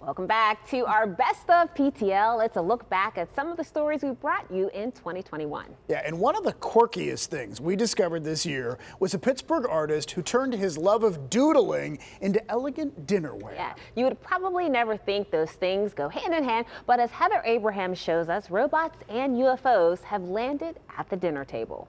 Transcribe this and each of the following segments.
Welcome back to our Best of PTL. It's a look back at some of the stories we brought you in 2021. Yeah, and one of the quirkiest things we discovered this year was a Pittsburgh artist who turned his love of doodling into elegant dinnerware. Yeah, you would probably never think those things go hand in hand, but as Heather Abraham shows us, robots and UFOs have landed at the dinner table.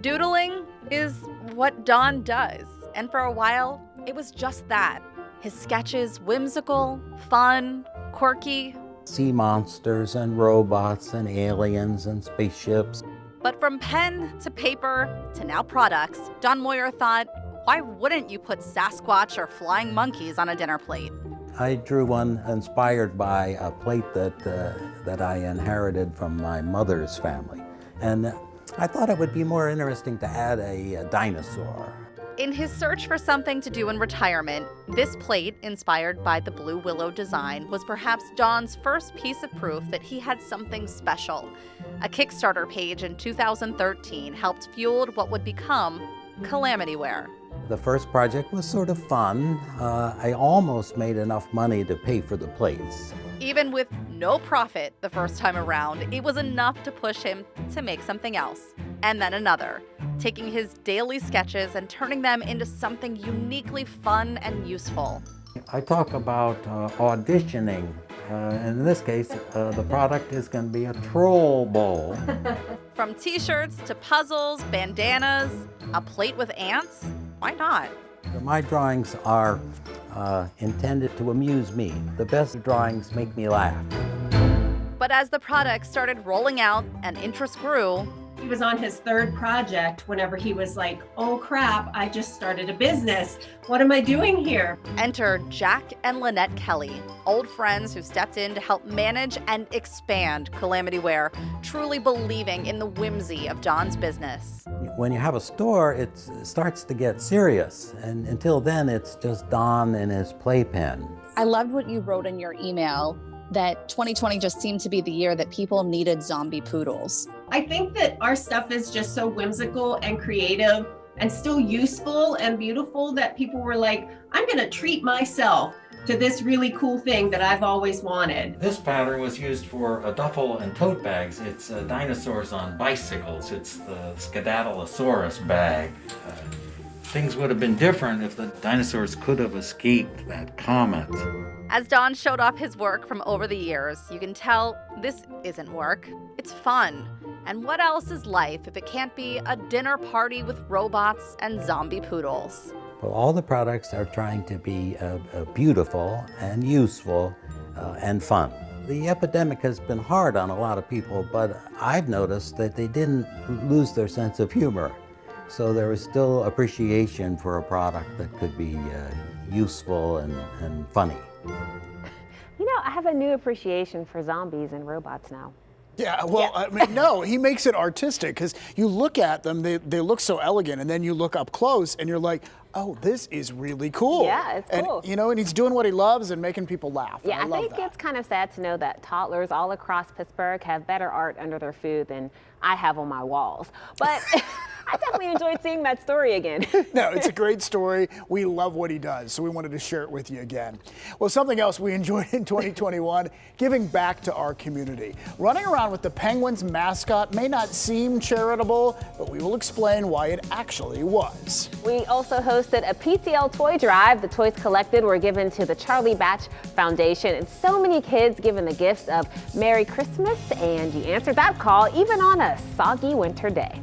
Doodling is what Don does, and for a while, it was just that. His sketches whimsical, fun, quirky. Sea monsters and robots and aliens and spaceships. But from pen to paper to now products, Don Moyer thought, why wouldn't you put Sasquatch or flying monkeys on a dinner plate? I drew one inspired by a plate that I inherited from my mother's family. And I thought it would be more interesting to add a dinosaur. In his search for something to do in retirement, this plate, inspired by the Blue Willow design, was perhaps Don's first piece of proof that he had something special. A Kickstarter page in 2013 helped fuel what would become Calamity-ware. The first project was sort of fun. I almost made enough money to pay for the plates. Even with no profit the first time around, it was enough to push him to make something else. And then another, taking his daily sketches and turning them into something uniquely fun and useful. I talk about auditioning. In this case, the product is going to be a troll bowl. From t-shirts to puzzles, bandanas, a plate with ants, why not? My drawings are intended to amuse me. The best drawings make me laugh. But as the product started rolling out and interest grew, he was on his third project whenever he was like, oh crap, I just started a business. What am I doing here? Enter Jack and Lynette Kelly, old friends who stepped in to help manage and expand Calamity-ware, truly believing in the whimsy of Don's business. When you have a store, it starts to get serious. And until then, it's just Don and his playpen. I loved what you wrote in your email, that 2020 just seemed to be the year that people needed zombie poodles. I think that our stuff is just so whimsical and creative and still useful and beautiful that people were like, I'm gonna treat myself to this really cool thing that I've always wanted. This pattern was used for a duffel and tote bags. It's dinosaurs on bicycles. It's the Skedaddleosaurus bag. Things would have been different if the dinosaurs could have escaped that comet. As Don showed off his work from over the years, you can tell this isn't work, it's fun. And what else is life if it can't be a dinner party with robots and zombie poodles? Well, all the products are trying to be beautiful and useful and fun. The epidemic has been hard on a lot of people, but I've noticed that they didn't lose their sense of humor. So there is still appreciation for a product that could be useful and funny. You know, I have a new appreciation for zombies and robots now. Yeah, well, yeah. I mean, no, he makes it artistic because you look at them, they look so elegant, and then you look up close and you're like, oh, this is really cool. Yeah, it's cool. And, you know, and he's doing what he loves and making people laugh. Yeah, I think that. It's kind of sad to know that toddlers all across Pittsburgh have better art under their food than I have on my walls. But I definitely enjoyed seeing that story again. No, it's a great story. We love what he does, so we wanted to share it with you again. Well, something else we enjoyed in 2021, giving back to our community. Running around with the Penguins mascot may not seem charitable, but we will explain why it actually was. We also hosted a PTL toy drive. The toys collected were given to the Charlie Batch Foundation, and so many kids given the gifts of Merry Christmas, and you answered that call even on a soggy winter day.